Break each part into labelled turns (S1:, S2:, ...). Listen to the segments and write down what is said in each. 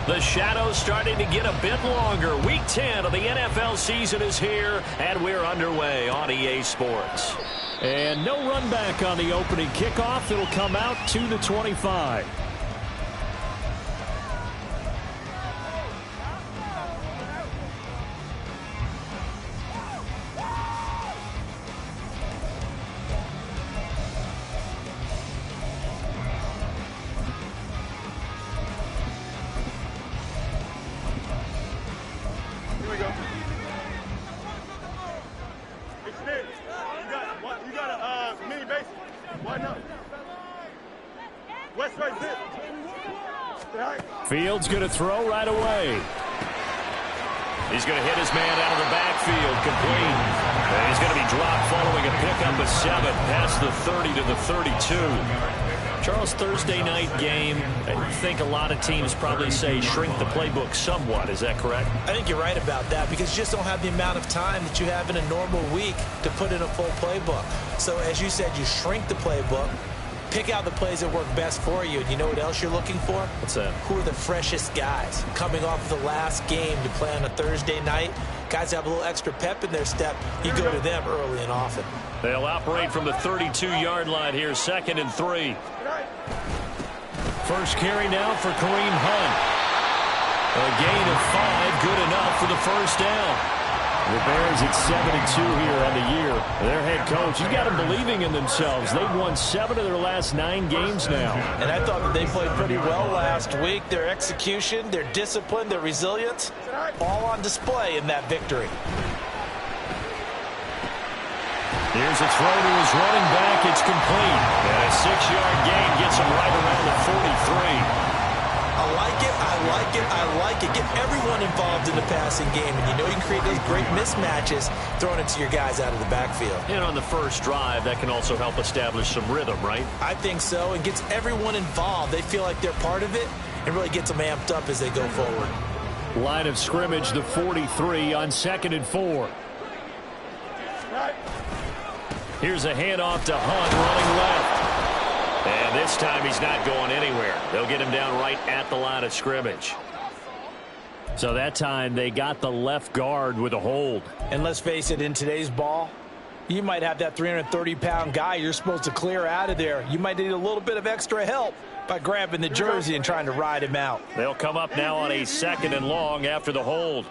S1: The shadow's starting to get a bit longer. Week 10 of the NFL season is here, and we're underway on EA Sports.
S2: And no run back on the opening kickoff. It'll come out to the 25. Fields going to throw right away.
S1: He's going to hit his man out of the backfield, complete. And he's going to be dropped following a pickup of 7 past the 30 to the 32. Charles, Thursday night game, I think a lot of teams probably say shrink the playbook somewhat. Is that correct?
S3: I think you're right about that because you just don't have the amount of time that you have in a normal week to put in a full playbook. So as you said, you shrink the playbook. Pick out the plays that work best for you. And you know what else you're looking for?
S1: What's that?
S3: Who are the freshest guys? Coming off of the last game to play on a Thursday night, guys have a little extra pep in their step. You go to them early and often.
S1: They'll operate from the 32-yard line here, 2nd and 3.
S2: First carry now for Kareem Hunt. A gain of 5, good enough for the first down. The Bears at 7-2 here on the year. Their head coach, you got them believing in themselves. They've won 7 of their last 9 games now.
S3: And I thought that they played pretty well last week. Their execution, their discipline, their resilience, all on display in that victory.
S2: Here's a throw to his running back. It's complete.
S1: And a 6-yard gain gets him right around the 43.
S3: I like it, I like it, I like it. Get everyone involved in the passing game. And you know you can create those great mismatches throwing it to your guys out of the backfield.
S1: And on the first drive, that can also help establish some rhythm, right?
S3: I think so. And gets everyone involved. They feel like they're part of it and really gets them amped up as they go forward.
S2: Line of scrimmage, the 43 on 2nd and 4. Here's a handoff to Hunt running left.
S1: And this time he's not going anywhere. They'll get him down right at the line of scrimmage.
S2: So that time they got the left guard with a hold.
S3: And let's face it, in today's ball, you might have that 330-pound guy you're supposed to clear out of there. You might need a little bit of extra help by grabbing the jersey and trying to ride him out.
S1: They'll come up now on a 2nd and long after the hold.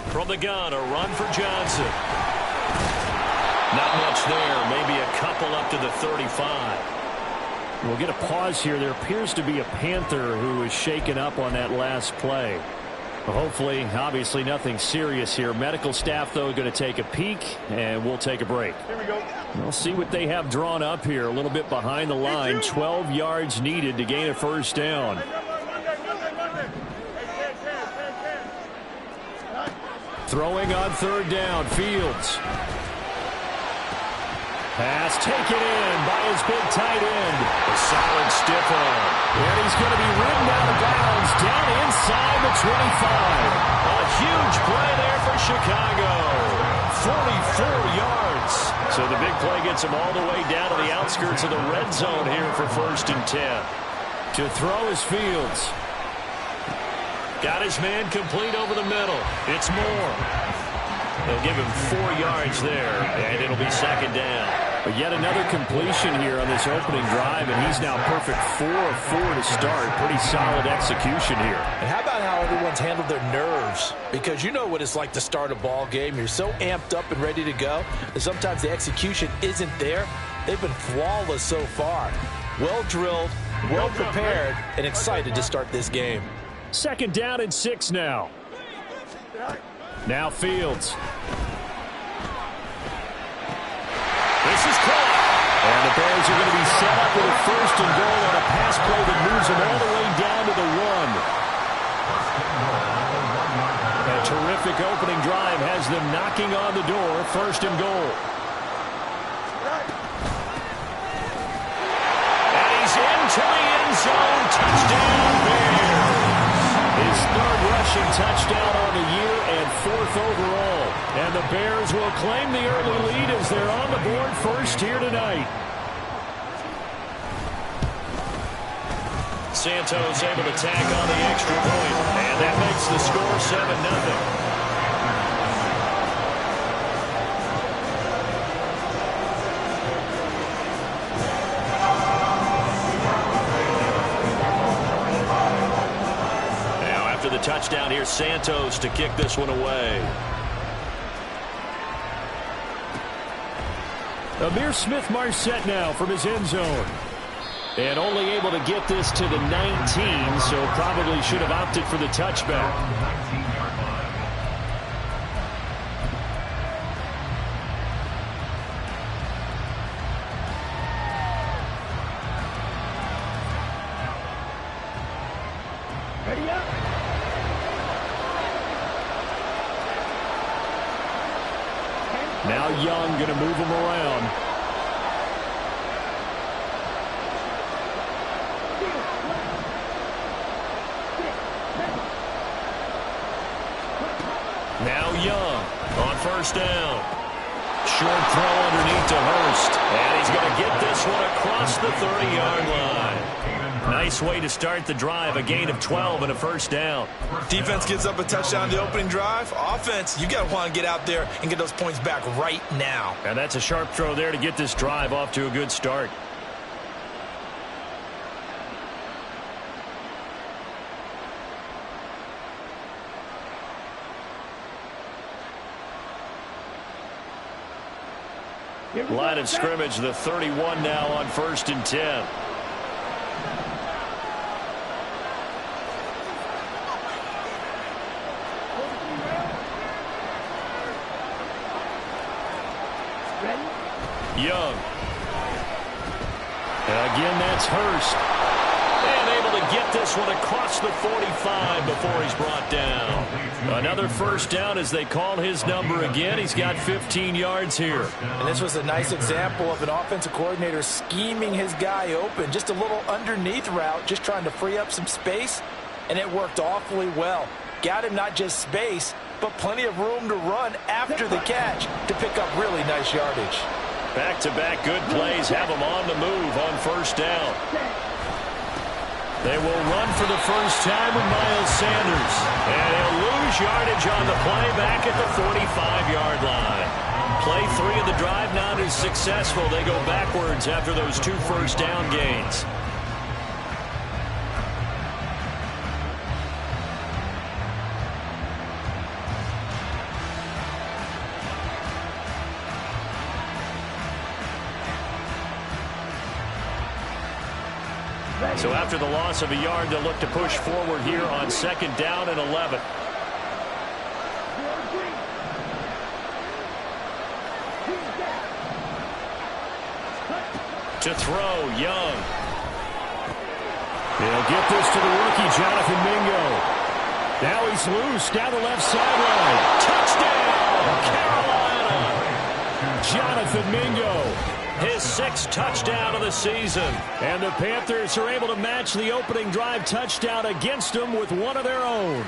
S1: From the gun, a run for Johnson. Not much there, maybe a couple up to the 35.
S2: We'll get a pause here. There appears to be a Panther who was shaken up on that last play. Hopefully, obviously nothing serious here. Medical staff, though, going to take a peek, and we'll take a break.
S4: Here we go.
S2: We'll see what they have drawn up here. A little bit behind the line. 12 yards needed to gain a first down. Throwing on 3rd down, Fields. Pass taken in by his big tight end.
S1: A solid stiff arm.
S2: And he's going to be ridden out of bounds down inside the 25.
S1: A huge play there for Chicago. 44 yards. So the big play gets him all the way down to the outskirts of the red zone here for 1st and 10.
S2: To throw is Fields.
S1: Got his man complete over the middle. It's Moore. They'll give him 4 yards there, and it'll be 2nd down.
S2: But yet another completion here on this opening drive, and he's now perfect 4 of 4 to start. Pretty solid execution here.
S3: And how about how everyone's handled their nerves? Because you know what it's like to start a ball game. You're so amped up and ready to go that sometimes the execution isn't there. They've been flawless so far. Well drilled, well prepared, and excited to start this game.
S2: 2nd down and 6 now. Now Fields.
S1: This is caught.
S2: And the Bears are going to be set up with a 1st and goal on a pass play that moves them all the way down to the 1. A terrific opening drive has them knocking on the door. 1st and goal.
S1: And he's into the end zone. Touchdown, Bears.
S2: His 3rd rushing touchdown on the year and 4th overall. And the Bears will claim the early lead as they're on the board first here tonight.
S1: Santos able to tack on the extra point, and that makes the score 7-0. The touchdown here, Santos to kick this one away.
S2: Amir Smith-Marset now from his end zone. And only able to get this to the 19, so probably should have opted for the touchback. Ready up. Now Young going to move him around.
S1: Now Young on first down. Short throw underneath to Hurst. And he's going to get this one across the 30-yard line. Nice way to start the drive. A gain of 12 and a first down.
S3: Defense gives up a touchdown the opening drive. Offense, you got to want to get out there and get those points back right now.
S1: And that's a sharp throw there to get this drive off to a good start. Line of scrimmage, the 31 now on 1st and 10. Young.
S2: And again, that's Hurst.
S1: And able to get this one across the 45 before he's brought down. Another first down as they call his number again. He's got 15 yards here.
S3: And this was a nice example of an offensive coordinator scheming his guy open. Just a little underneath route, just trying to free up some space. And it worked awfully well. Got him not just space, but plenty of room to run after the catch to pick up really nice yardage.
S1: Back-to-back good plays have him on the move on first down. They will run for the first time with Miles Sanders. And he'll lose yardage on the play back at the 45-yard line. Play 3 of the drive not as successful. They go backwards after those 2 first down gains. So after the loss of a yard, they'll look to push forward here on 2nd down and 11. To throw, Young.
S2: He'll get this to the rookie, Jonathan Mingo. Now he's loose down the left sideline.
S1: Touchdown, Carolina!
S2: Jonathan Mingo.
S1: His 6th touchdown of the season.
S2: And the Panthers are able to match the opening drive touchdown against them with one of their own.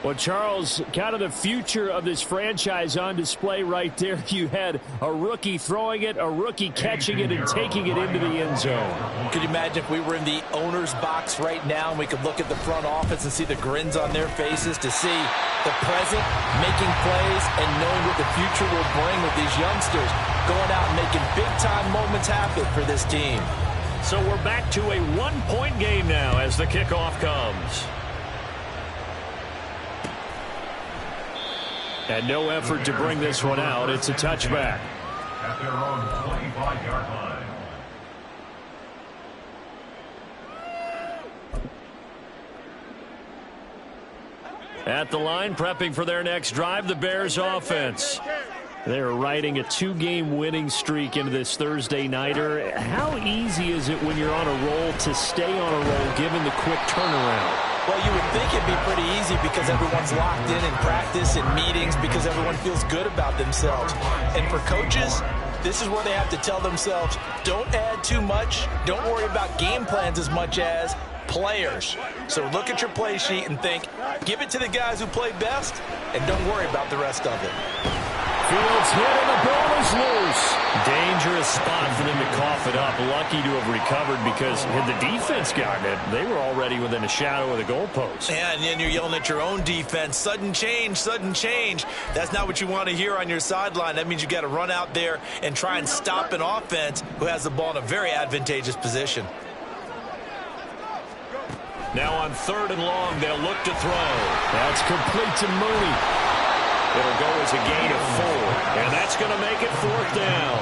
S2: Well, Charles, kind of the future of this franchise on display right there. You had a rookie throwing it, a rookie catching it, and taking it into the end zone.
S3: Could you imagine if we were in the owner's box right now and we could look at the front office and see the grins on their faces to see the present, making plays, and knowing what the future will bring with these youngsters going out and making big-time moments happen for this team.
S1: So we're back to a 1-point game now as the kickoff comes.
S2: And no effort to bring this one out. It's a touchback.
S4: At their own 25-yard line.
S1: At the line, prepping for their next drive, the Bears offense.
S2: They're riding a 2-game winning streak into this Thursday nighter. How easy is it when you're on a roll to stay on a roll given the quick turnaround?
S3: Well, you would think it'd be pretty easy because everyone's locked in practice and meetings because everyone feels good about themselves. And for coaches, this is where they have to tell themselves, don't add too much. Don't worry about game plans as much as players. So look at your play sheet and think, give it to the guys who play best, and don't worry about the rest of it.
S2: Field's hit and the ball is loose.
S1: Dangerous spot for them to cough it up. Lucky to have recovered because had the defense gotten it, they were already within a shadow of the goalpost.
S3: Yeah, and then you're yelling at your own defense. Sudden change, sudden change. That's not what you want to hear on your sideline. That means you got to run out there and try and stop an offense who has the ball in a very advantageous position.
S1: Now on 3rd and long, they'll look to throw.
S2: That's complete to Mooney.
S1: It'll go as a gain of 4, and that's going to make it 4th down.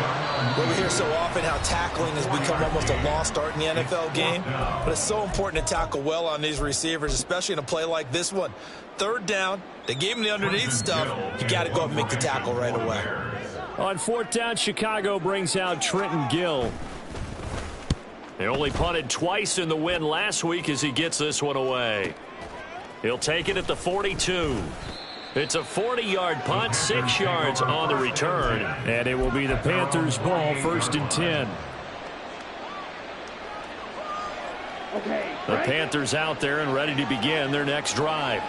S3: Well, we hear so often how tackling has become almost a lost art in the NFL game, but it's so important to tackle well on these receivers, especially in a play like this one. 3rd down, they gave him the underneath stuff. You got to go and make the tackle right away.
S2: On 4th down, Chicago brings out Trenton Gill.
S1: They only punted twice in the win last week as he gets this one away. He'll take it at the 42. It's a 40-yard punt, 6 yards on the return.
S2: And it will be the Panthers' ball, 1st and 10. The Panthers out there and ready to begin their next drive.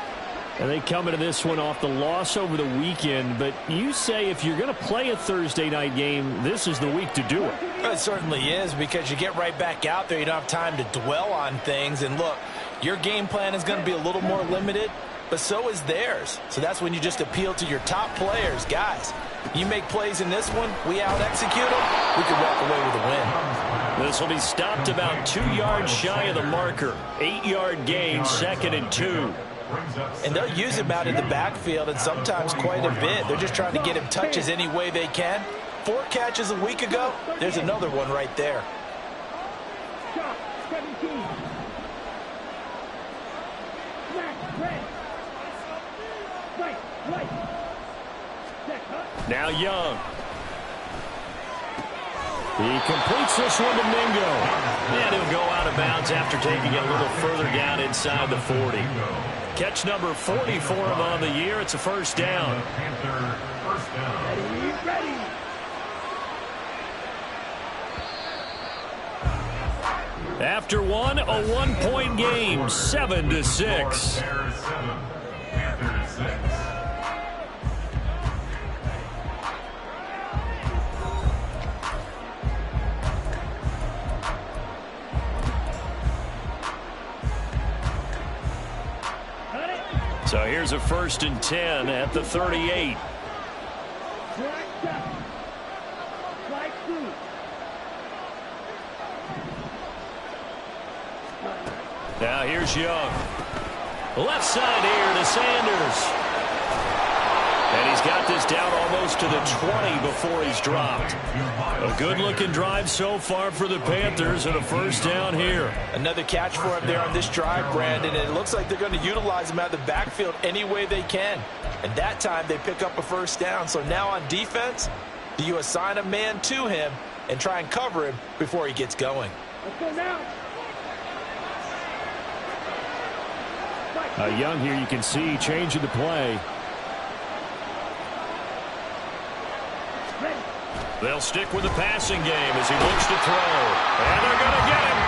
S2: And they come into this one off the loss over the weekend. But you say if you're going to play a Thursday night game, this is the week to do it.
S3: It certainly is, because you get right back out there. You don't have time to dwell on things. And look, your game plan is going to be a little more limited, but so is theirs. So that's when you just appeal to your top players. Guys, you make plays in this one, we out-execute them, we can walk away with a win.
S1: This will be stopped about 2 yards shy of the marker. 8-yard gain, 2nd and 2.
S3: And they'll use him out in the backfield, and sometimes quite a bit. They're just trying to get him touches any way they can. 4 catches a week ago. There's another one right there.
S1: Now Young.
S2: He completes this one to Mingo.
S1: And he'll go out of bounds after taking it a little further down inside the 40. Catch number 40 for him on the year. It's a 1st down.
S2: After one, a 1-point game, 7-6.
S1: So here's a 1st and 10 at the 38. Now here's Young. Left side here to Sanders. And he's got this down almost to the 20 before he's dropped. A good-looking drive so far for the Panthers, and a 1st down here.
S3: Another catch for him there on this drive, Brandon, and it looks like they're going to utilize him out of the backfield any way they can. And that time they pick up a 1st down. So now on defense, do you assign a man to him and try and cover him before he gets going?
S5: Let's go now.
S2: Young here, you can see changing the play.
S1: They'll stick with the passing game as he looks to throw. And they're going to get him.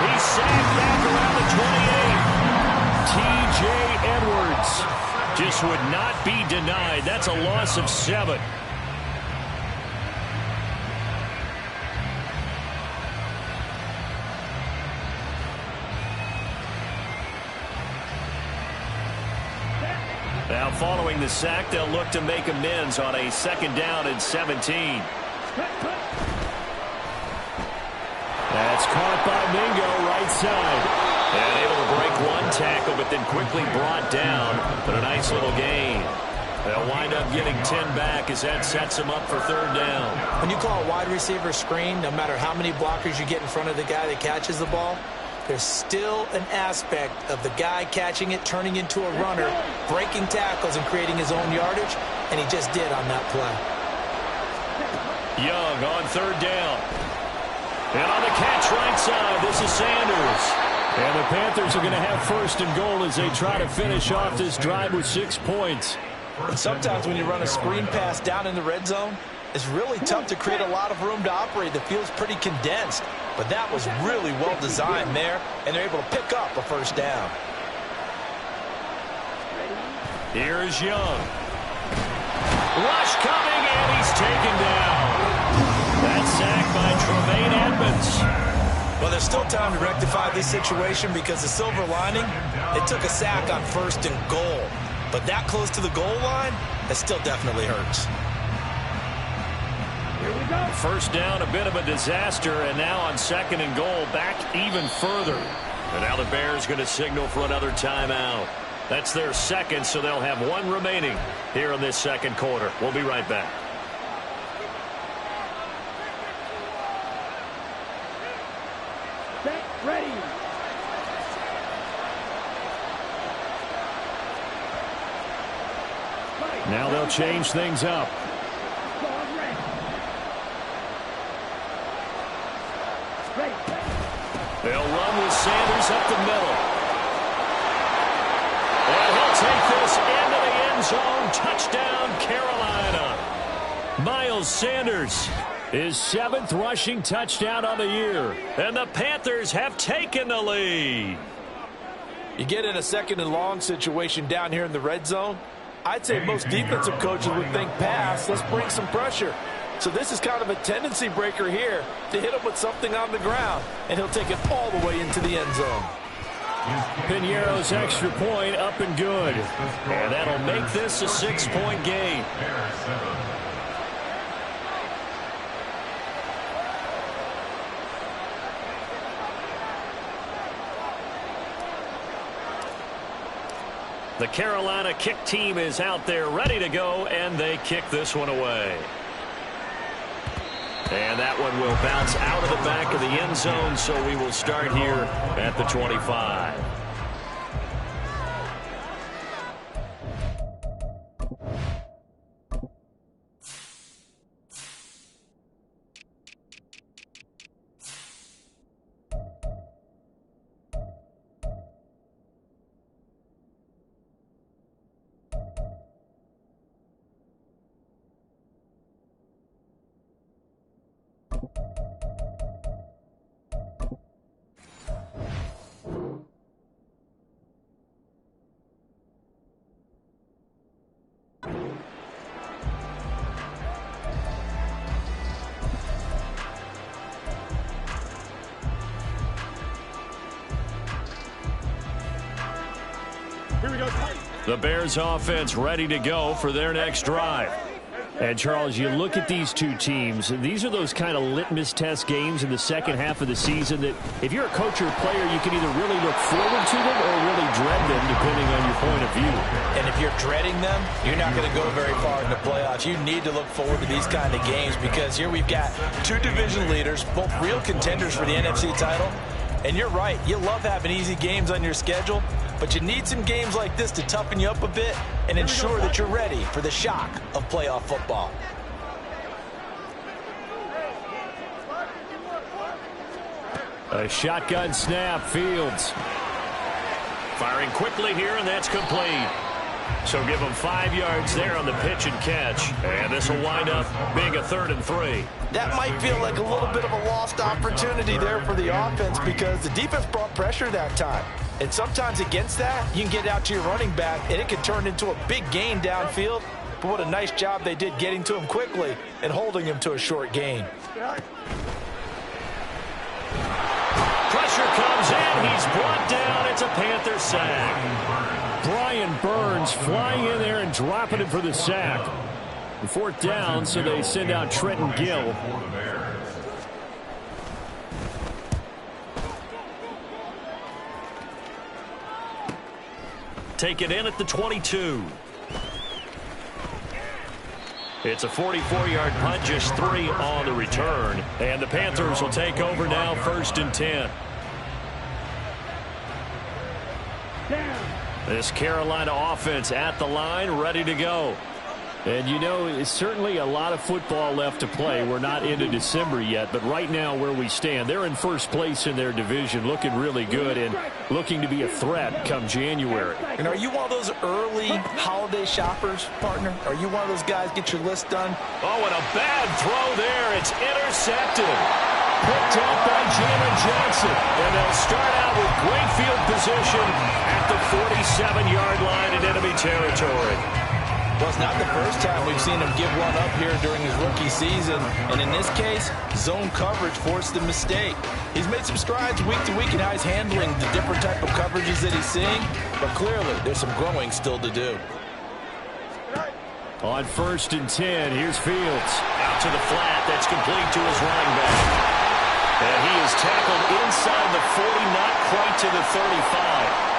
S1: He's sacked back around the 28.
S2: T.J. Edwards
S1: Just would not be denied. That's a loss of 7. Now following the sack, they'll look to make amends on a 2nd down and 17.
S2: That's caught by Mingo, right side.
S1: And able to break one tackle, but then quickly brought down. But a nice little gain. They'll wind up getting 10 back as that sets them up for 3rd down.
S3: When you call a wide receiver screen, no matter how many blockers you get in front of the guy that catches the ball, there's still an aspect of the guy catching it, turning into a runner, breaking tackles and creating his own yardage, and he just did on that play.
S1: Young on 3rd down. And on the catch right side, this is Sanders.
S2: And the Panthers are going to have 1st and goal as they try to finish off this drive with 6 points.
S3: And sometimes when you run a screen pass down in the red zone, it's really tough to create a lot of room to operate. The field's pretty condensed. But that was really well designed there, and they're able to pick up a 1st down.
S1: Here's Young. Rush coming, And he's taken down. That sack by Tremaine Edmonds.
S3: Well, there's still time to rectify this situation because the silver lining, it took a sack on 1st and goal. But that close to the goal line, that still definitely hurts.
S1: First down, a bit of a disaster, and now on 2nd and goal, back even further. And now the Bears going to signal for another timeout. That's their second, so they'll have one remaining here in this second quarter. We'll be right back.
S5: Set, ready.
S2: Now they'll change things up.
S1: They'll run with Sanders up the middle. And he'll take this into the end zone. Touchdown, Carolina.
S2: Miles Sanders, his 7th rushing touchdown on the year.
S1: And the Panthers have taken the lead.
S3: You get in a 2nd and long situation down here in the red zone, I'd say most defensive coaches would think pass. Let's bring some pressure. So this is kind of a tendency breaker here to hit him with something on the ground, and he'll take it all the way into the end zone.
S2: Piñeiro's extra point up and good.
S1: And that'll make this a 6-point game. The Carolina kick team is out there ready to go, and they kick this one away. And that one will bounce out of the back of the end zone, so we will start here at the 25. The Bears offense ready to go for their next drive.
S2: And, Charles, you look at these two teams, and these are those kind of litmus test games in the second half of the season that if you're a coach or a player, you can either really look forward to them or really dread them, depending on your point of view.
S3: And if you're dreading them, you're not going to go very far in the playoffs. You need to look forward to these kind of games because here we've got two division leaders, both real contenders for the NFC title. And you're right, you love having easy games on your schedule, but you need some games like this to toughen you up a bit and ensure that you're ready for the shock of playoff football.
S2: A shotgun snap, Fields.
S1: Firing quickly here, and that's complete. So give them 5 yards there on the pitch and catch. And this will wind up being a 3rd and 3.
S3: That might feel like a little bit of a lost opportunity there for the offense because the defense brought pressure that time. And sometimes against that, you can get out to your running back, and it can turn into a big gain downfield. But what a nice job they did getting to him quickly and holding him to a short gain.
S1: Pressure comes in. He's brought down. It's a Panther sack.
S2: Brian Burns flying in there and dropping him for the sack. 4th down, so they send out Trenton Gill.
S1: Take it in at the 22. It's a 44-yard punt, just 3 on the return. And the Panthers will take over now, 1st and 10. This Carolina offense at the line, ready to go.
S2: And, you know, it's certainly a lot of football left to play. We're not into December yet, but right now where we stand, they're in first place in their division, looking really good and looking to be a threat come January.
S3: And are you one of those early holiday shoppers, partner? Are you one of those guys get your list done?
S1: Oh, and a bad throw there. It's intercepted.
S2: Picked up by Jalen Johnson.
S1: And they'll start out with great field position at the 47-yard line in enemy territory.
S3: Well, it's not the first time we've seen him give one up here during his rookie season. And in this case, zone coverage forced the mistake. He's made some strides week to week in how he's handling the different type of coverages that he's seeing. But clearly, there's some growing still to do.
S2: On 1st and 10, here's Fields.
S1: Out to the flat. That's complete to his running back. And he is tackled inside the 40, not quite to the 35.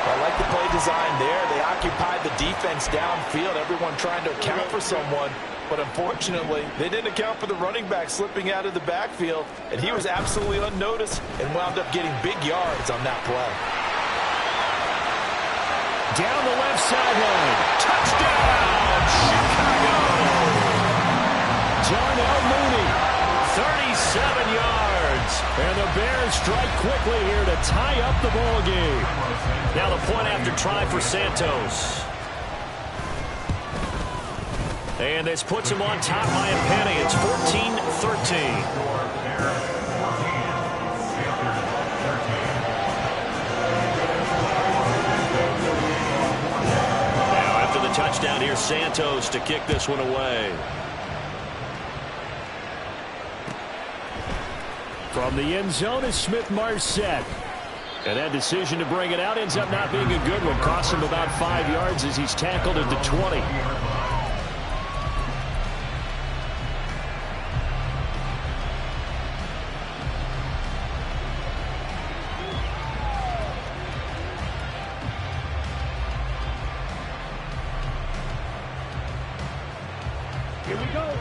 S3: I like the play design there. They occupied the defense downfield, everyone trying to account for someone. But unfortunately, they didn't account for the running back slipping out of the backfield. And he was absolutely unnoticed and wound up getting big yards on that play.
S2: Down the left sideline.
S1: Touchdown, Chicago!
S2: Darnell Mooney.
S1: 37 yards.
S2: And the Bears strike quickly here to tie up the ball game.
S1: Now the point after try for Santos. And this puts him on top by a penny. It's 14-13. Now after the touchdown, here's Santos to kick this one away.
S2: From the end zone is Smith-Marset. And that decision to bring it out ends up not being a good one. Costs him about 5 yards as he's tackled at the 20.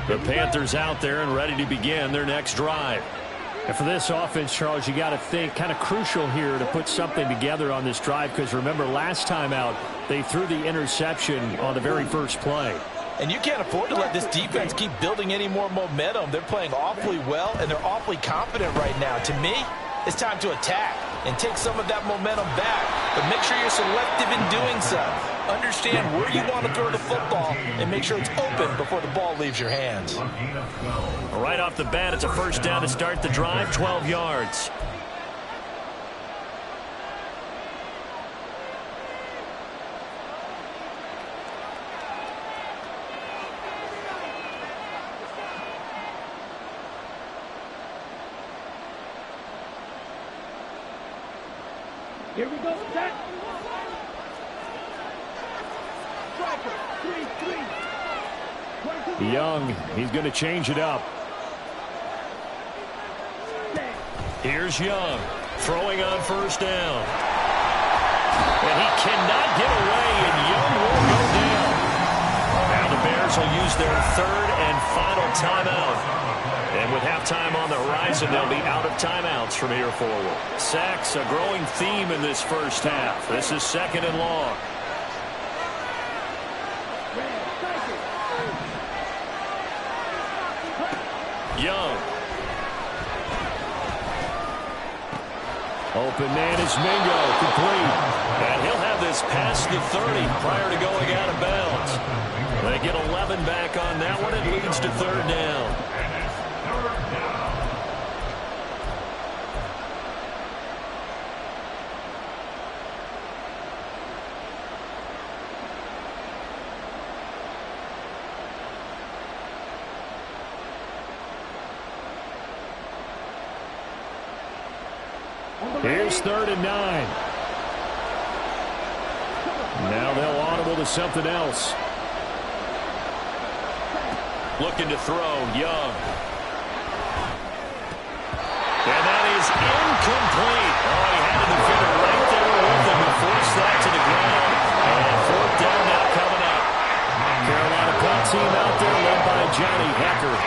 S2: The Panthers out there and ready to begin their next drive. And for this offense, Charles, you got to think kind of crucial here to put something together on this drive, because remember last time out they threw the interception on the very first play.
S3: And you can't afford to let this defense keep building any more momentum. They're playing awfully well, and they're awfully confident right now. To me, it's time to attack and take some of that momentum back. But make sure you're selective in doing so. Understand where you want to throw the football and make sure it's open before the ball leaves your hands.
S1: Right off the bat, it's a first down to start the drive, 12 yards.
S5: Here we go, set.
S2: Young, he's going to change it up.
S1: Here's Young, throwing on first down. And he cannot get away, and Young will go down. Now the Bears will use their third and final timeout. And with halftime on the horizon, they'll be out of timeouts from here forward. Sacks, a growing theme in this first half. This is 2nd and long. Young.
S2: Open man is Mingo, complete.
S1: And he'll have this past the 30 prior to going out of bounds. They get 11 back on that one. It leads to 3rd down.
S2: Here's 3rd and 9. Now they'll audible to something else.
S1: Looking to throw, Young. And that is incomplete. Oh, he had a defender right there with him to force that to the ground. And 4th down now coming up.
S2: Carolina punt team out there led by Johnny Hecker.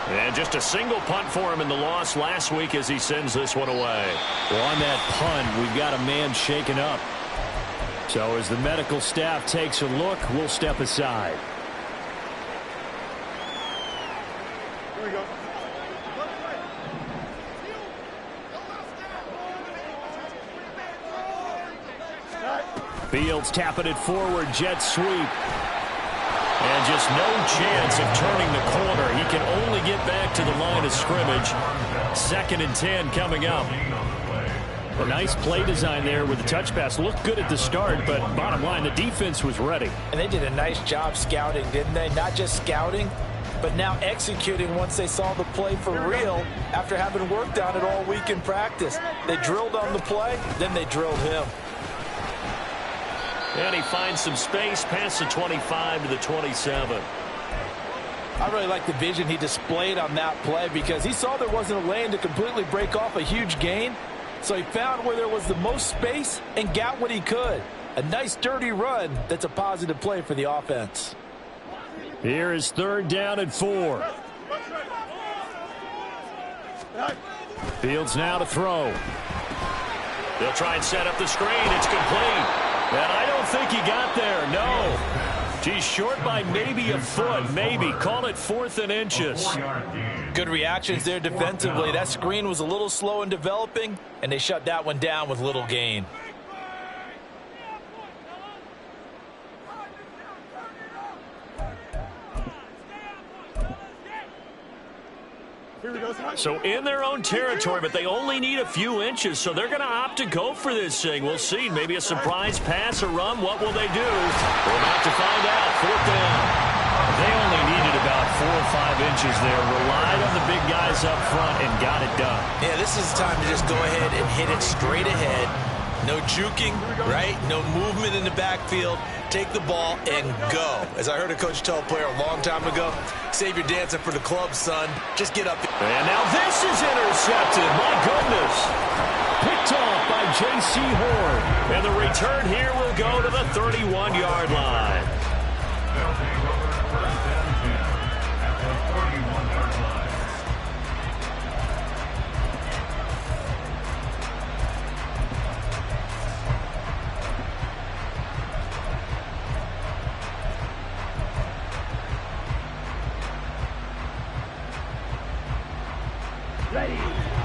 S1: And just a single punt for him in the loss last week as he sends this one away.
S2: Well, on that punt, we've got a man shaken up. So as the medical staff takes a look, we'll step aside.
S5: Here we go.
S2: Fields tapping it forward, jet sweep. And just no chance of turning the corner. He can only get back to the line of scrimmage. 2nd and 10 coming up. A nice play design there with the touch pass. Looked good at the start, but bottom line, the defense was ready.
S3: And they did a nice job scouting, didn't they? Not just scouting, but now executing once they saw the play for real after having worked on it all week in practice. They drilled on the play, then they drilled him.
S1: And he finds some space past the 25 to the 27.
S3: I really like the vision he displayed on that play because he saw there wasn't a lane to completely break off a huge gain. So he found where there was the most space and got what he could. A nice dirty run that's a positive play for the offense.
S2: Here is 3rd down and 4. Fields now to throw.
S1: They'll try and set up the screen. It's complete. And I don't think he got there. No. He's short by maybe a foot. Maybe. Call it 4th and inches.
S3: Good reactions there defensively. That screen was a little slow in developing, and they shut that one down with little gain.
S1: So in their own territory, but they only need a few inches, so they're going to opt to go for this thing. We'll see. Maybe a surprise pass or run. What will they do? We're about to find out. 4th down. They only needed about 4 or 5 inches there. Relied on the big guys up front and got it done.
S3: Yeah, this is time to just go ahead and hit it straight ahead. No juking, right? No movement in the backfield. Take the ball and go. As I heard a coach tell a player a long time ago, save your dancing for the club, son. Just get up there.
S1: And now this is intercepted. My goodness.
S2: Picked off by J.C. Horn.
S1: And the return here will go to the 31-yard line.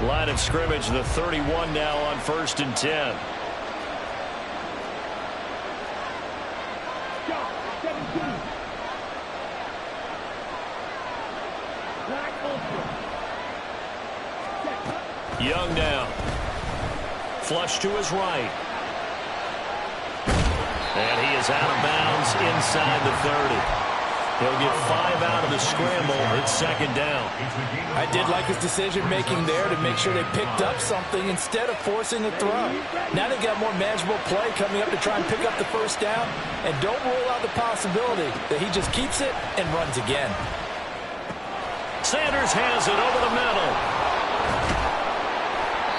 S1: Line of scrimmage, the 31 now on 1st and 10. Young now. Flush to his right. And he is out of bounds inside the 30. He'll get 5 out of the scramble. It's 2nd down.
S3: I did like his decision-making there to make sure they picked up something instead of forcing a throw. Now they got more manageable play coming up to try and pick up the 1st down. And don't rule out the possibility that he just keeps it and runs again.
S1: Sanders has it over the middle.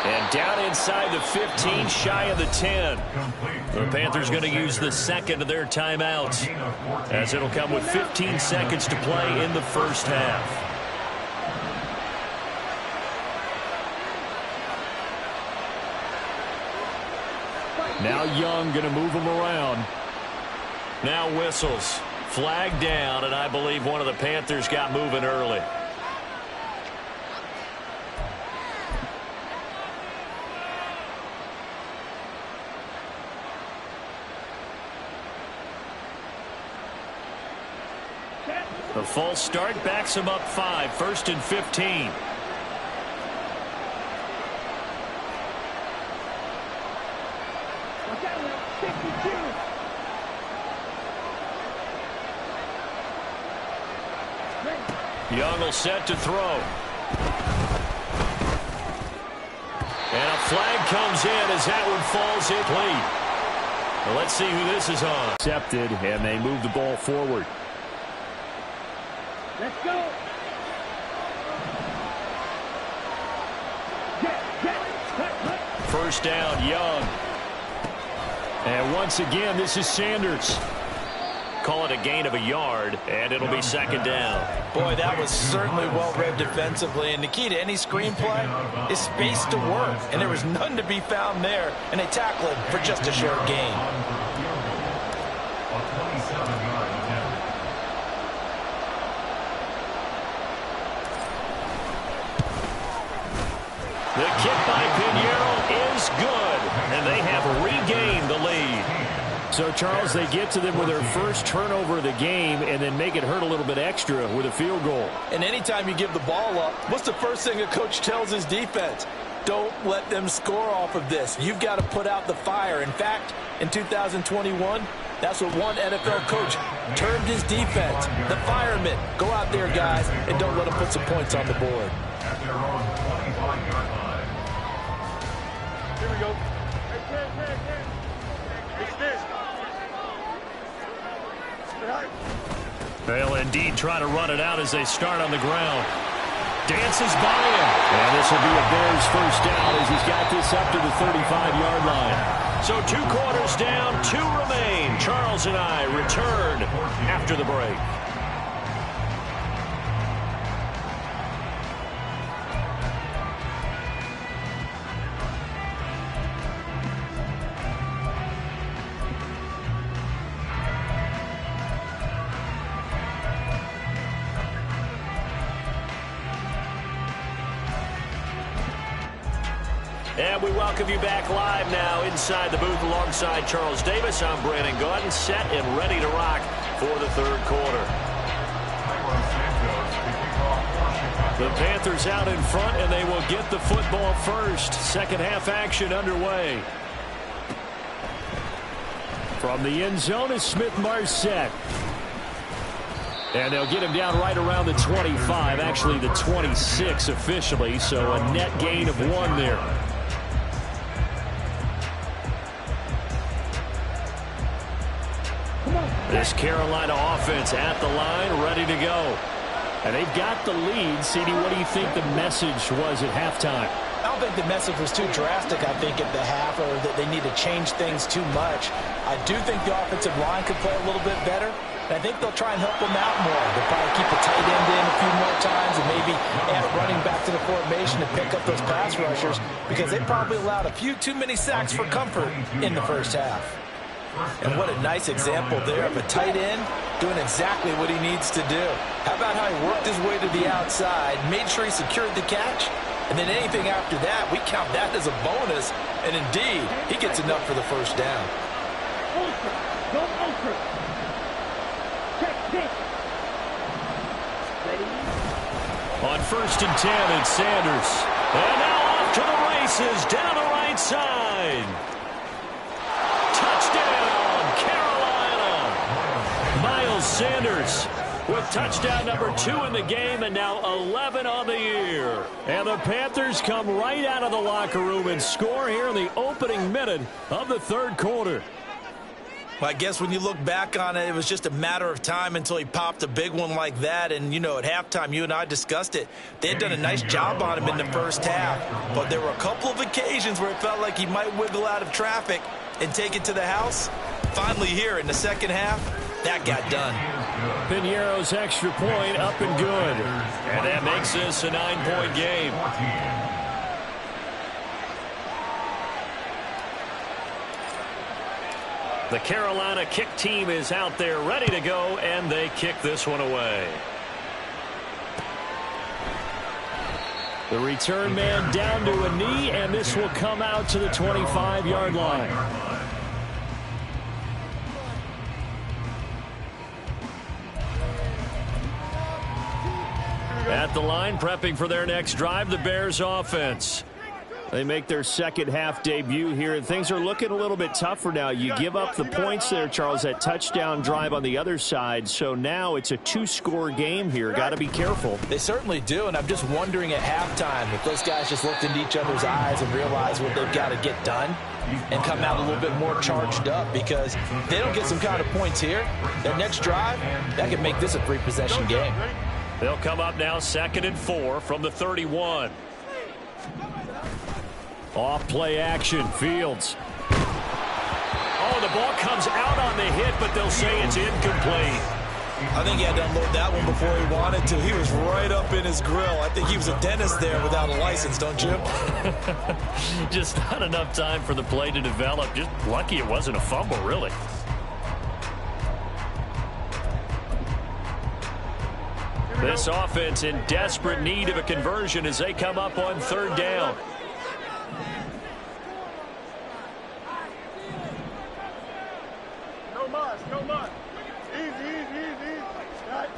S1: And down inside the 15, shy of the 10. The Panthers going to use the 2nd of their timeouts, as it'll come with 15 seconds to play in the 1st half.
S2: Now Young going to move him around.
S1: Now whistles. Flag down, and I believe one of the Panthers got moving early. The false start backs him up 5, 1st and 15. Young will set to throw. And a flag comes in as that one falls incomplete. Well, let's see who this is on.
S2: Accepted, and they move the ball forward.
S5: Let's go.
S1: First down, Young.
S2: And once again, this is Sanders.
S1: Call it a gain of a yard, and it'll be 2nd down.
S3: Boy, that was certainly well-read defensively. And the key to any screenplay is space to work. And there was none to be found there. And they tackle it for just a short gain.
S1: The kick by Pinheiro is good, and they have regained the lead.
S2: So, Charles, they get to them with their first turnover of the game and then make it hurt a little bit extra with a field goal.
S3: And anytime you give the ball up, what's the first thing a coach tells his defense? don't let them score off of this. You've got to put out the fire. In fact, in 2021, that's what one NFL coach termed his defense. The firemen. Go out there, guys, and don't let them put some points on the board.
S4: At their own 25-yard line.
S5: Here we go. It's this.
S2: They'll indeed try to run it out as they start on the ground. Dances by him. And this will be a Bears first down as he's got this up to the 35-yard line.
S1: So 2 quarters down, 2 remain. Charles and I return after the break. And we welcome you back live now inside the booth alongside Charles Davis. I'm Brandon Gaudin, set and ready to rock for the third quarter. The Panthers out in front, and they will get the football first. Second half action underway. From the end zone is Smith-Marset. And they'll get him down right around the 25, actually the 26 officially, so a net gain of 1 there. This Carolina offense at the line, ready to go. And they've got the lead. CD, what do you think the message was at halftime?
S3: I don't think the message was too drastic, I think, at the half, or that they need to change things too much. I do think the offensive line could play a little bit better. And I think they'll try and help them out more. They'll probably keep a tight end in a few more times and maybe add a running back to the formation to pick up those pass rushers, because they probably allowed a few too many sacks for comfort in the first half. And what a nice example there of a tight end doing exactly what he needs to do. How about how he worked his way to the outside, made sure he secured the catch, and then anything after that, we count that as a bonus. And indeed, he gets enough for the first down.
S5: Ultra. Go ultra. Check, check. Ready?
S1: On 1st and 10, it's Sanders. And now off to the races, down the right side. Touchdown, Carolina. Miles Sanders with touchdown number 2 in the game, and now 11 on the year. And the Panthers come right out of the locker room and score here in the opening minute of the third quarter.
S3: Well, I guess when you look back on it, it was just a matter of time until he popped a big one like that. And, you know, at halftime, you and I discussed it. They had done a nice job on him in the first half. But there were a couple of occasions where it felt like he might wiggle out of traffic and take it to the house. Finally here in the second half, that got done.
S1: Piñeiro's extra point up and good. And that makes this a 9-point game. The Carolina kick team is out there ready to go, and they kick this one away. The return man down to a knee, and this will come out to the 25-yard line. At the line, prepping for their next drive, the Bears offense. They make their second half debut here, and things are looking a little bit tougher now. You give up the points there, Charles, that touchdown drive on the other side. So now it's a 2-score game here. Got to be careful.
S3: They certainly do, and I'm just wondering at halftime if those guys just looked into each other's eyes and realized what they've got to get done and come out a little bit more charged up, because if they don't get some kind of points here, their next drive, that could make this a 3-possession game.
S1: They'll come up now 2nd and 4 from the 31. Off play action, Fields. Oh, the ball comes out on the hit, but they'll say it's incomplete.
S3: I think he had to unload that one before he wanted to. He was right up in his grill. I think he was a dentist there without a license, don't you?
S1: Just not enough time for the play to develop. Just lucky it wasn't a fumble, really. This offense in desperate need of a conversion as they come up on 3rd down.
S5: No mud. Easy. Right.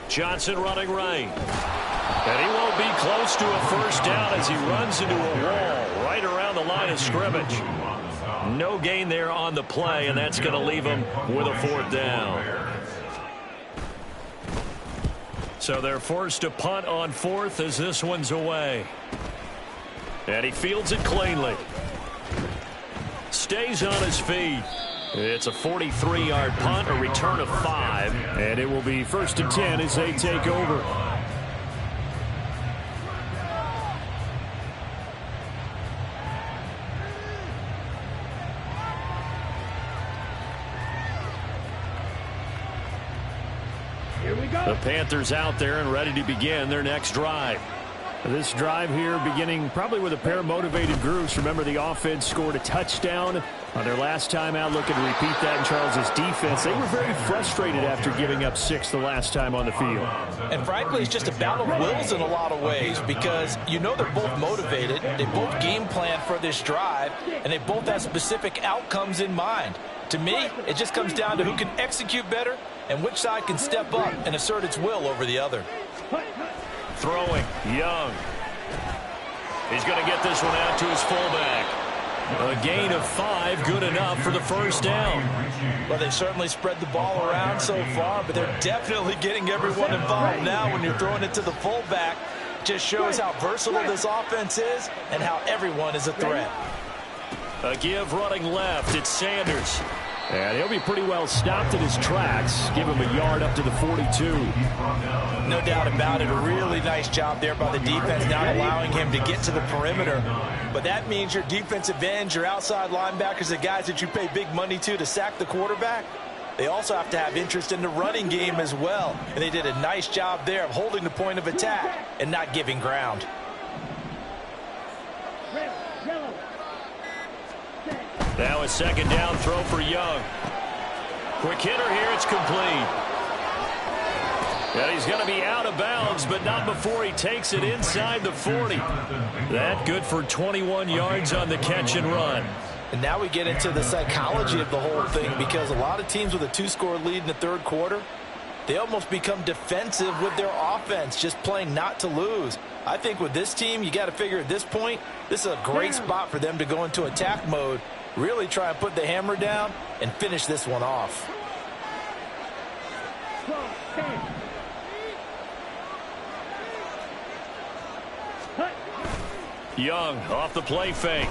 S1: Johnson running right. And he won't be close to a first down as he runs into a wall right around the line of scrimmage. No gain there on the play, and that's going to leave him with a fourth down. So they're forced to punt on fourth as this one's away. And he fields it cleanly. Stays on his feet. It's a 43-yard punt, a return of 5.
S2: And it will be 1st and 10 as they take over. The Panthers out there and ready to begin their next drive. This drive here beginning probably with a pair of motivated groups. Remember, the offense scored a touchdown on their last time out, looking to repeat that in Charles's defense. They were very frustrated after giving up 6 the last time on the field.
S3: And frankly, it's just a battle of wills in a lot of ways because you know they're both motivated. They both game plan for this drive, and they both have specific outcomes in mind. To me, it just comes down to who can execute better and which side can step up and assert its will over the other.
S1: Throwing, Young. He's going to get this one out to his fullback. A gain of 5, good enough for the first down.
S3: Well, they've certainly spread the ball around so far, but they're definitely getting everyone involved now when you're throwing it to the fullback. Just shows how versatile this offense is and how everyone is a threat.
S1: A give running left. It's Sanders.
S2: And he'll be pretty well stopped in his tracks. Give him a yard up to the 42.
S3: No doubt about it. A really nice job there by the defense, not allowing him to get to the perimeter. But that means your defensive ends, your outside linebackers, the guys that you pay big money to sack the quarterback, they also have to have interest in the running game as well. And they did a nice job there of holding the point of attack and not giving ground.
S1: Now a second down throw for Young. Quick hitter here, it's complete. And he's going to be out of bounds, but not before he takes it inside the 40. That good for 21 yards on the catch and run.
S3: And now we get into the psychology of the whole thing because a lot of teams with a 2-score lead in the third quarter, they almost become defensive with their offense, just playing not to lose. I think with this team, you got to figure at this point, this is a great spot for them to go into attack mode, really try and put the hammer down and finish this one off.
S1: Young off the play fake.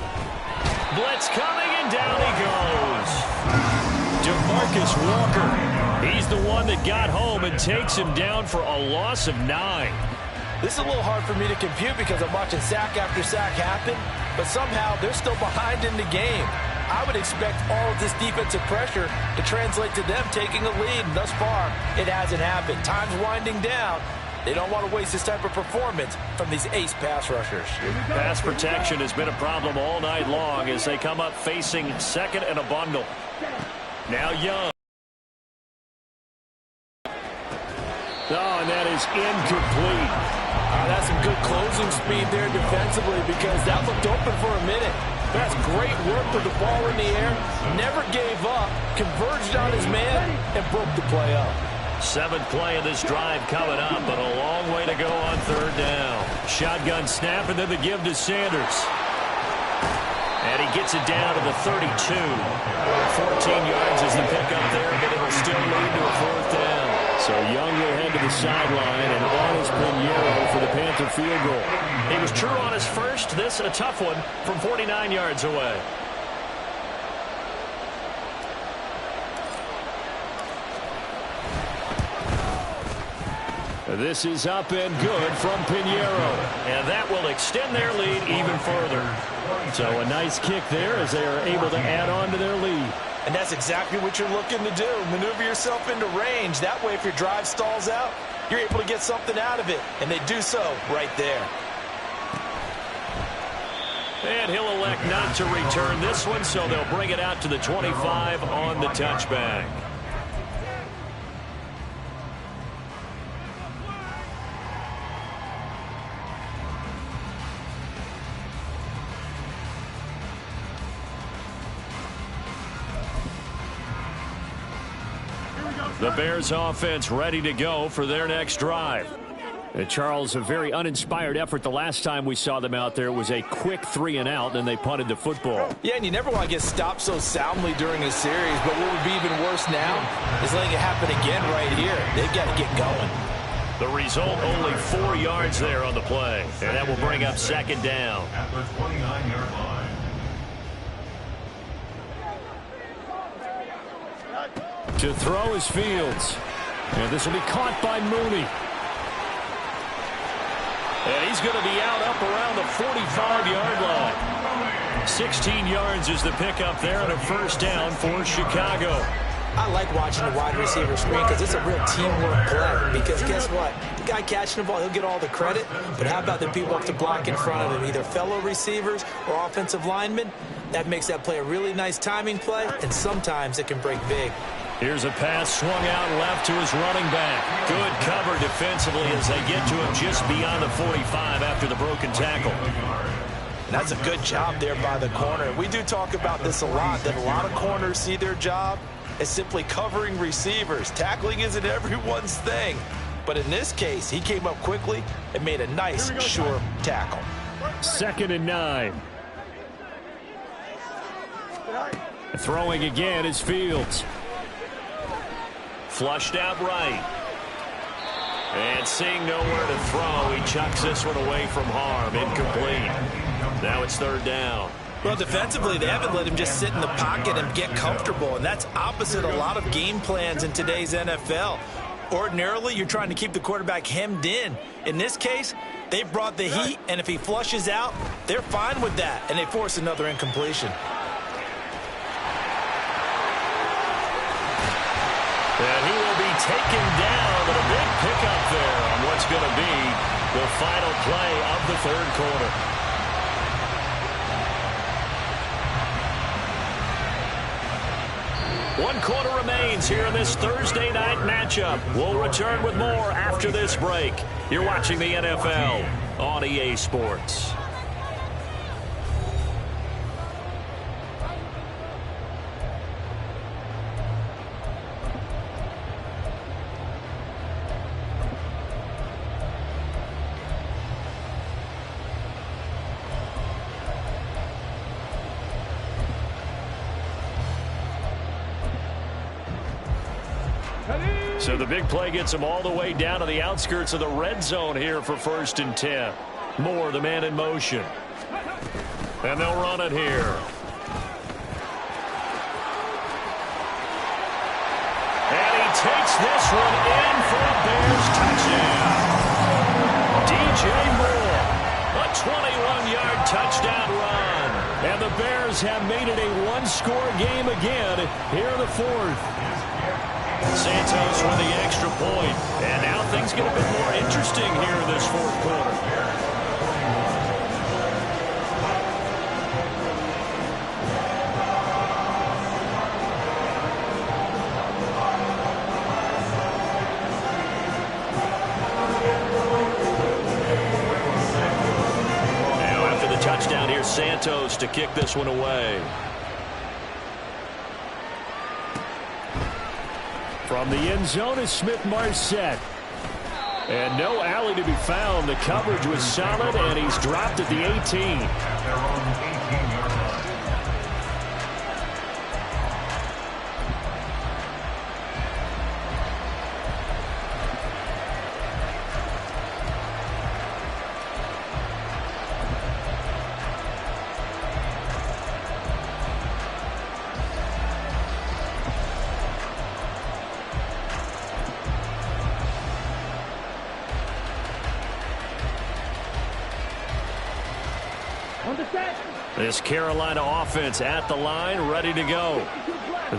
S1: Blitz coming, and down he goes. DeMarcus Walker. He's the one that got home and takes him down for a loss of 9.
S3: This is a little hard for me to compute because I'm watching sack after sack happen, but somehow they're still behind in the game. I would expect all of this defensive pressure to translate to them taking a lead, and thus far, it hasn't happened. Time's winding down. They don't want to waste this type of performance from these ace pass rushers.
S1: Pass protection has been a problem all night long as they come up facing second and a bundle. Now Young.
S2: Oh, and that is incomplete.
S3: That's some good closing speed there defensively because that looked open for a minute. That's great work with the ball in the air. Never gave up, converged on his man, and broke the play up.
S1: 7th play of this drive coming up, but a long way to go on third down. Shotgun snap, and then the give to Sanders. And he gets it down to the 32. 14 yards is the pickup there, but it'll still lead to a fourth down.
S2: So Young will head to the sideline, and on is Pinheiro for the Panther field goal.
S1: He was true on his first. This a tough one from 49 yards away.
S2: This is up and good from Pinheiro.
S1: And that will extend their lead even further.
S2: So a nice kick there as they are able to add on to their lead.
S3: And that's exactly what you're looking to do. Maneuver yourself into range. That way, if your drive stalls out, you're able to get something out of it. And they do so right there.
S1: And he'll elect not to return this one, so they'll bring it out to the 25 on the touchback. The Bears offense ready to go for their next drive.
S2: Charles, a very uninspired effort the last time we saw them out there. It was a quick 3-and-out, and they punted the football.
S3: Yeah, and you never want to get stopped so soundly during a series, but what would be even worse now is letting it happen again right here. They've got to get going.
S1: The result, only 4 yards there on the play, and that will bring up second down.
S4: At the 29-yard line.
S2: To throw is Fields. And this will be caught by Mooney.
S1: And he's going to be out up around the 45-yard line. 16 yards is the pickup there and a first down for Chicago.
S3: I like watching the wide receiver screen because it's a real teamwork play. Because guess what? The guy catching the ball, he'll get all the credit. But how about the people up to block in front of him, either fellow receivers or offensive linemen? That makes that play a really nice timing play, and sometimes it can break big.
S1: Here's a pass swung out left to his running back. Good cover defensively as they get to him just beyond the 45 after the broken tackle.
S3: And that's a good job there by the corner. We do talk about this a lot, that a lot of corners see their job as simply covering receivers. Tackling isn't everyone's thing. But in this case, he came up quickly and made a nice, sure tackle.
S2: 2nd and 9. Throwing again is Fields.
S1: Flushed out right. And seeing nowhere to throw, he chucks this one away from harm. Incomplete. Now it's 3rd down.
S3: Well, defensively, they haven't let him just sit in the pocket and get comfortable, and that's opposite a lot of game plans in today's NFL. Ordinarily, you're trying to keep the quarterback hemmed in. In this case, they brought the heat, and if he flushes out, they're fine with that, and they force another incompletion.
S1: And he will be taken down, but a big pickup there on what's going to be the final play of the 3rd quarter. One quarter remains here in this Thursday night matchup. We'll return with more after this break. You're watching the NFL on EA Sports. So the big play gets him all the way down to the outskirts of the red zone here for 1st and 10. Moore, the man in motion. And they'll run it here. And he takes this one in for a Bears touchdown. DJ Moore, a 21-yard touchdown run. And the Bears have made it a one-score game again here in the 4th. Santos with the extra point. And now things get a bit more interesting here in this 4th quarter. Now after the touchdown, here's Santos to kick this one away.
S2: From the end zone is Smith-Marset. And no alley to be found. The coverage was solid, and he's dropped at the 18.
S4: At their own 18-yard line.
S1: This Carolina offense at the line, ready to go.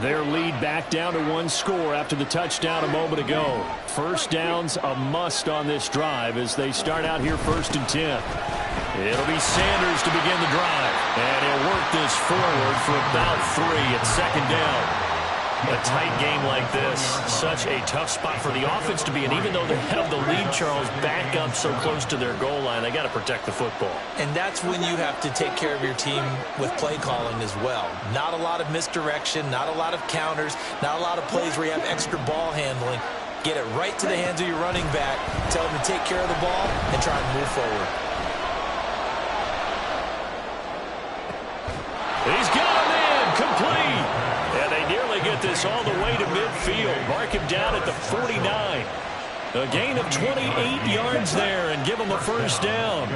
S2: Their lead back down to 1 score after the touchdown a moment ago. 1st down's a must on this drive as they start out here 1st and 10.
S1: It'll be Sanders to begin the drive. And he'll work this forward for about 3 at 2nd down. A tight game like this, such a tough spot for the offense to be in. Even though they have the lead, Charles, back up so close to their goal line, they got to protect the football.
S3: And that's when you have to take care of your team with play calling as well. Not a lot of misdirection, not a lot of counters, not a lot of plays where you have extra ball handling. Get it right to the hands of your running back. Tell him to take care of the ball and try and move forward.
S1: He's got him in, complete. And they nearly get this all the way to midfield. Mark him down at the 49. A gain of 28 yards there and give him a first down.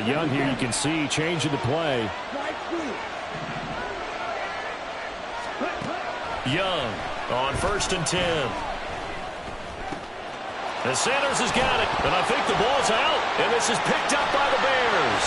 S2: Young here, you can see changing the play.
S1: Young on 1st and 10. And Sanders has got it. And I think the ball's out. And this is picked up by the Bears.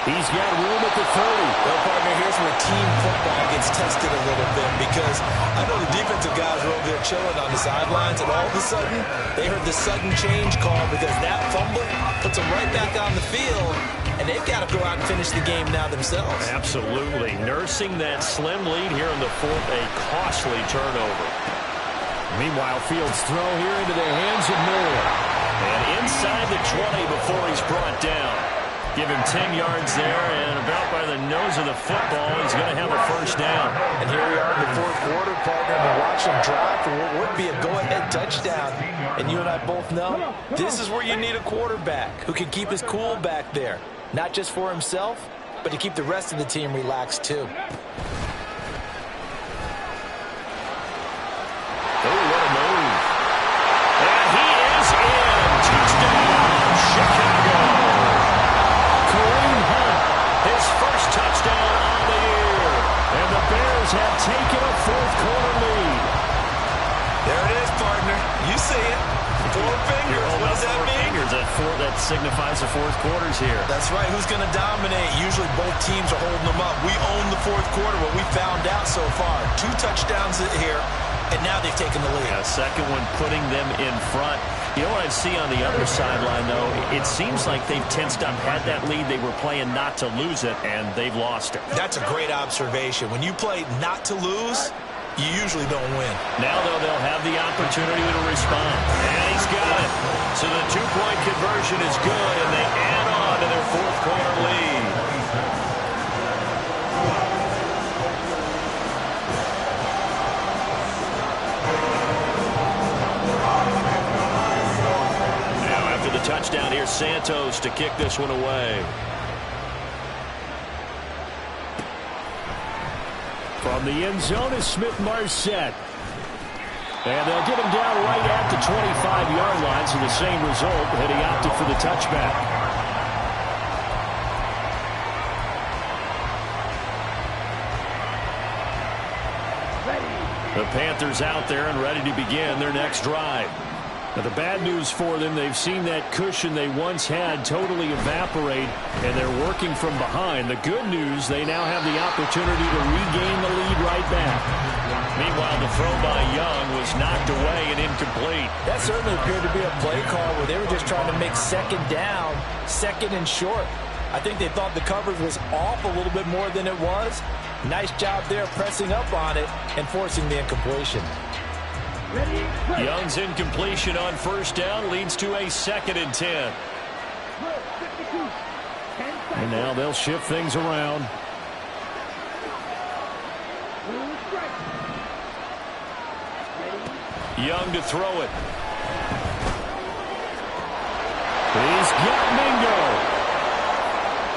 S2: He's got room at the 30.
S3: Well, partner, here's where team football gets tested a little bit because I know the defensive guys were over there chilling on the sidelines, and all of a sudden, they heard the sudden change call because that fumble puts them right back on the field, and they've got to go out and finish the game now themselves.
S1: Absolutely. Nursing that slim lead here in the 4th, a costly turnover.
S2: Meanwhile, Fields' throw here into the hands of Moore.
S1: And inside the 20 before he's brought down. Give him 10 yards there, and about by the nose of the football, he's going to have a first down.
S3: And here we are in the 4th quarter, partner, and watch him drive for what would be a go-ahead touchdown. And you and I both know this is where you need a quarterback who can keep his cool back there. Not just for himself, but to keep the rest of the team relaxed, too.
S1: Oh, what a move. And he is in. Touchdown, Chicago. His first touchdown on the year.
S2: And the Bears have taken a 4th quarter lead.
S3: There it is, partner. You see it. 4 fingers. What does that mean?
S1: Fingers. That signifies the 4th quarter's here.
S3: That's right. Who's going to dominate? Usually both teams are holding them up. We own the 4th quarter, what we found out so far. 2 touchdowns here, and now they've taken the lead.
S1: A second one putting them in front. You know what I see on the other sideline, though? It seems like they've tensed up, had that lead. They were playing not to lose it, and they've lost it.
S3: That's a great observation. When you play not to lose, you usually don't win.
S1: Now, though, they'll have the opportunity to respond. And he's got it. So the 2-point conversion is good, and they add on to their 4th quarter lead. Touchdown here, Santos to kick this one away.
S2: From the end zone is Smith-Marset. And they'll get him down right at the 25-yard line, so the same result, and he opted for the touchback.
S1: The Panthers out there and ready to begin their next drive.
S2: Now, the bad news for them, they've seen that cushion they once had totally evaporate, and they're working from behind. The good news, they now have the opportunity to regain the lead right back.
S1: Meanwhile, the throw by Young was knocked away and incomplete.
S3: That certainly appeared to be a play call where they were just trying to make second down, second and short. I think they thought the coverage was off a little bit more than it was. Nice job there pressing up on it and forcing the incompletion.
S1: Young's incompletion on first down leads to a 2nd and 10.
S2: And now they'll shift things around.
S1: Young to throw it.
S2: He's got Mingo.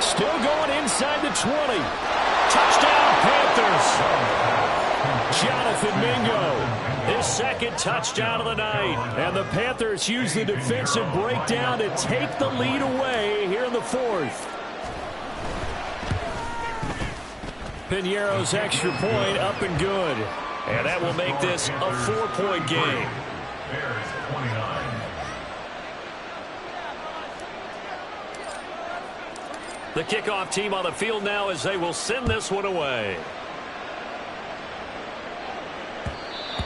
S2: Still going inside the 20. Touchdown, Panthers. Jonathan Mingo.
S1: His 2nd touchdown of the night.
S2: And the Panthers use the defensive breakdown to take the lead away here in the 4th. Piñeiro's extra point up and good.
S1: And that will make this a 4-point game.
S4: Bears 29.
S1: The kickoff team on the field now as they will send this one away.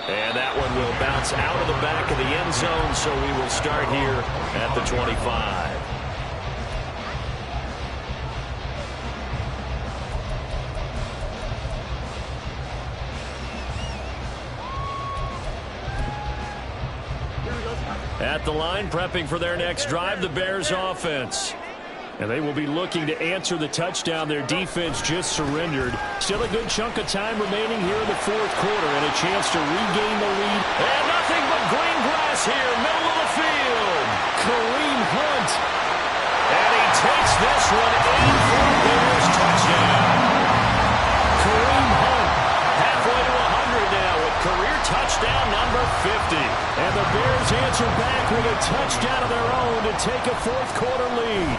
S1: And that one will bounce out of the back of the end zone, so we will start here at the 25. At the line, prepping for their next drive, the Bears offense.
S2: And they will be looking to answer the touchdown their defense just surrendered. Still a good chunk of time remaining here in the fourth quarter and a chance to regain the lead.
S1: And nothing but green grass here, middle of the field.
S2: Kareem Hunt.
S1: And he takes this one in for a Bears touchdown.
S2: Kareem Hunt.
S1: Halfway to 100 now with career touchdown number 50.
S2: And the Bears answer back with a touchdown of their own to take a fourth quarter lead.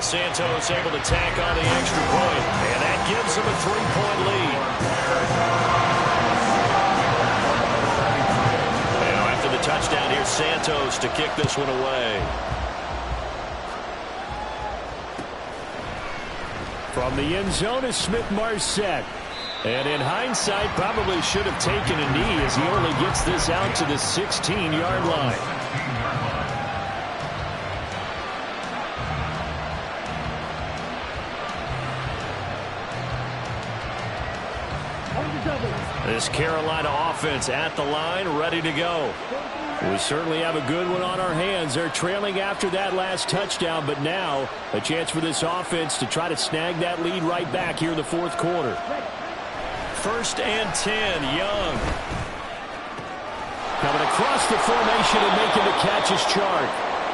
S1: Santos able to tack on the extra point, and that gives him a 3-point lead. Now after the touchdown, here's Santos to kick this one away.
S2: From the end zone is Smith-Marset. And in hindsight, probably should have taken a knee as he only gets this out to the 16-yard line.
S1: This Carolina offense at the line, ready to go.
S2: We certainly have a good one on our hands. They're trailing after that last touchdown, but now a chance for this offense to try to snag that lead right back here in the fourth quarter.
S1: 1st and 10, Young.
S2: Coming across the formation and making the catch is Chark.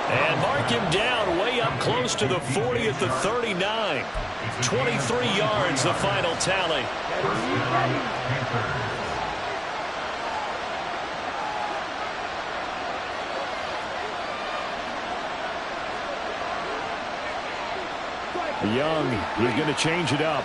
S1: And mark him down way up close to the 40 at the 39. 23 yards, the final tally.
S2: Young, he's going to change it up.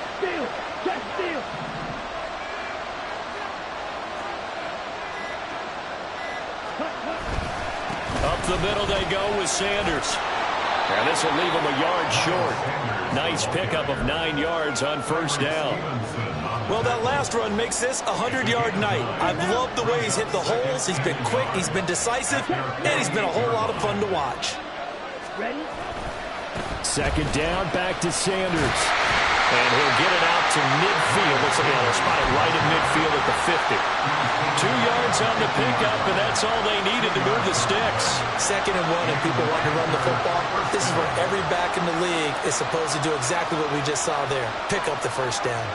S1: Up the middle they go with Sanders. And this will leave him a yard short. Nice pickup of 9 yards on 1st down.
S3: Well, that last run makes this a 100-yard night. I've loved the way he's hit the holes. He's been quick, he's been decisive, and he's been a whole lot of fun to watch.
S5: Ready?
S2: 2nd down, back to Sanders.
S1: And he'll get it out to midfield. Looks like they'll spot it right in midfield at the 50. 2 yards on the pickup, and that's all they needed to move the sticks.
S3: 2nd and 1, and people want to run the football. This is where every back in the league is supposed to do exactly what we just saw there. Pick up the 1st down.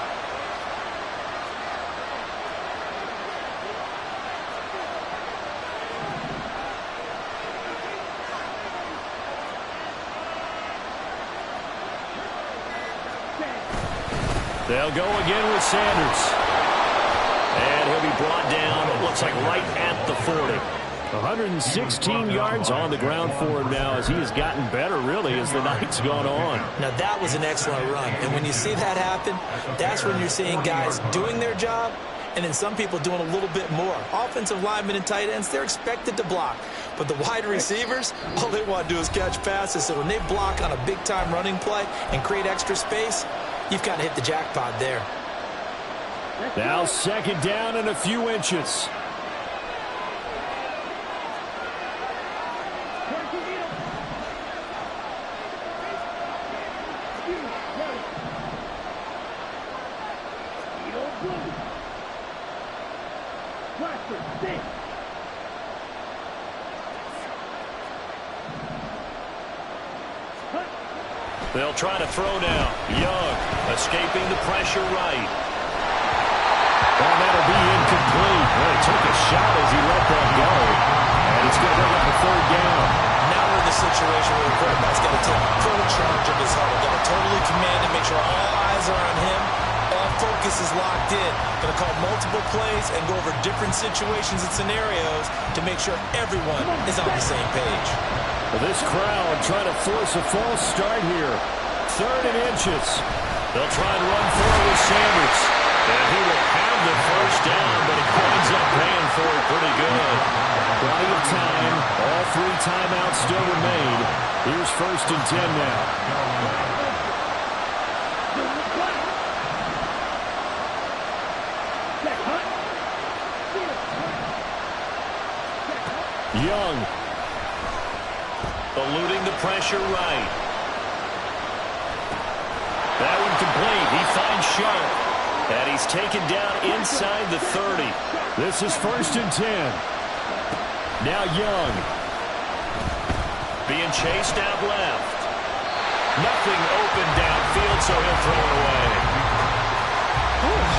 S1: They'll go again with Sanders. And he'll be brought down, it looks like right at the 40.
S2: 116 yards on the ground for him now as he has gotten better, really, as the night's gone on.
S3: Now, that was an excellent run. And when you see that happen, that's when you're seeing guys doing their job and then some people doing a little bit more. Offensive linemen and tight ends, they're expected to block. But the wide receivers, all they want to do is catch passes. So when they block on a big-time running play and create extra space, you've got to hit the jackpot there.
S2: Now 2nd down and a few inches.
S1: They'll try to throw now. Young escaping the pressure right.
S2: And that'll be incomplete. Well, he took a shot as he let that go. And it's going to bring up a 3rd down.
S3: Now we're in the situation where the quarterback's got to take full charge of his huddle. Got to totally command it, make sure all eyes are on him. All focus is locked in. Going to call multiple plays and go over different situations and scenarios to make sure everyone is on the same page.
S2: Well, this crowd trying to force a false start here. 3rd and inches.
S1: They'll try and run forward with Sanders. And he will have the 1st down, but he winds up paying for it pretty good.
S2: Plenty of time. All 3 timeouts still remain. Here's 1st and 10 now. Young.
S1: Eluding the pressure right. That one complete. He finds Sharp. And he's taken down inside the 30.
S2: This is 1st and 10. Now Young.
S1: being chased out left. Nothing open downfield, so he'll throw it away.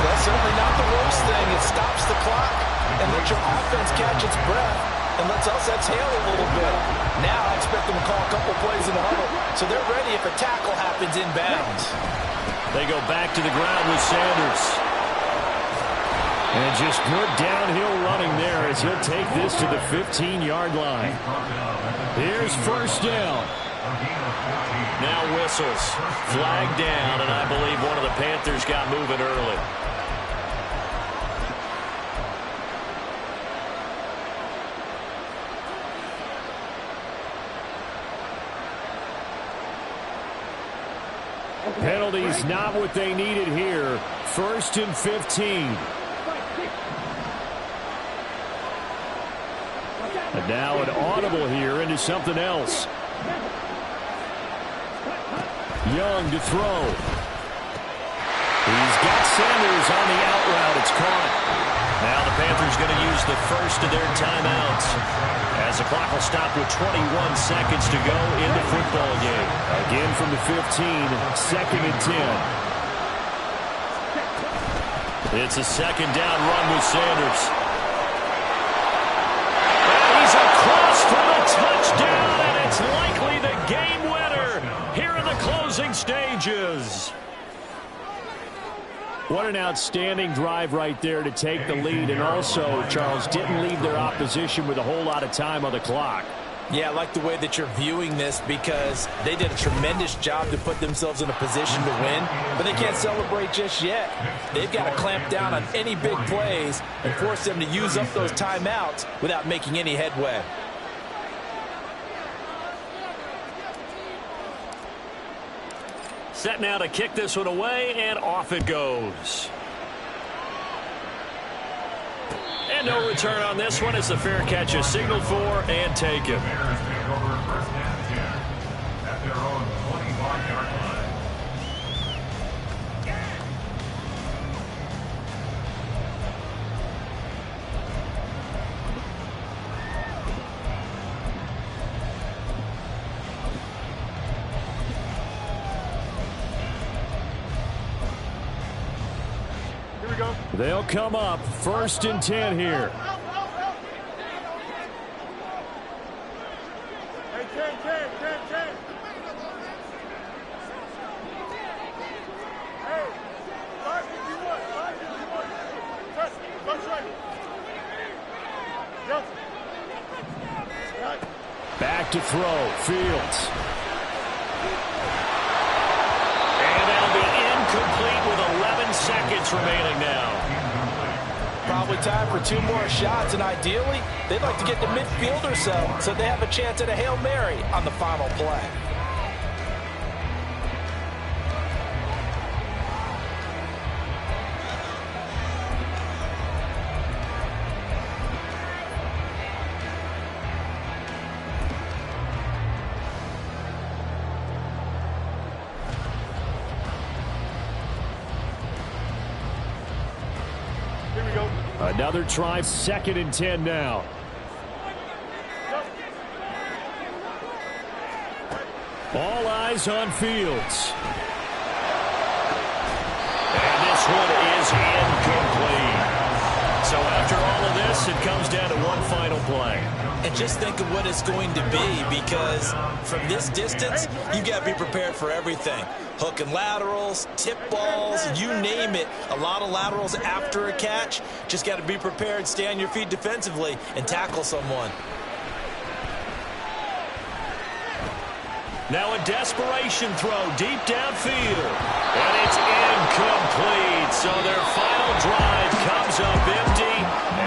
S3: That's certainly not the worst thing. It stops the clock and lets your offense catch its breath and lets us exhale a little bit. Now I expect them to call a couple plays in the huddle, so they're ready if a tackle happens inbounds.
S2: They go back to the ground with Sanders. And just good downhill running there as he'll take this to the 15-yard line. Here's first down.
S1: Now whistles. Flag down, and I believe one of the Panthers got moving early.
S2: Penalties not what they needed here. First and 15. And now an audible here into something else. Young to throw. He's got Sanders on the out route. It's caught.
S1: Now the Panthers going to use the first of their timeouts as the clock will stop with 21 seconds to go in the football game.
S2: Again from the 15, second and 10.
S1: It's a second down run with Sanders. And he's across for the touchdown, and it's likely the game winner here in the closing stages.
S2: What an outstanding drive right there to take the lead, and also, Charles, didn't leave their opposition with a whole lot of time on the clock.
S3: Yeah, I like the way that you're viewing this because they did a tremendous job to put themselves in a position to win, but they can't celebrate just yet. They've got to clamp down on any big plays and force them to use up those timeouts without making any headway.
S1: Set now to kick this one away, and off it goes. And no return on this one as the fair catch is signaled for and taken.
S4: Bears take over first and 10 at their own 25-yard line.
S2: They'll come up first and 10 here.
S5: Hey, 10. Hey, 551. Touch right. Yes.
S2: Back to throw, Fields.
S1: And that'll be incomplete with 11 seconds remaining now.
S3: Probably time for 2 more shots, and ideally, they'd like to get to midfield or so they have a chance at a Hail Mary on the final play.
S2: Another try, second and 10 now. All eyes on Fields.
S1: And this one is incomplete. So after all of this, it comes down to one final play.
S3: And just think of what it's going to be, because from this distance, you got to be prepared for everything. Hook and laterals, tip balls, you name it. A lot of laterals after a catch. Just got to be prepared, stay on your feet defensively, and tackle someone.
S1: Now a desperation throw deep downfield. And it's incomplete. So their final drive comes up empty.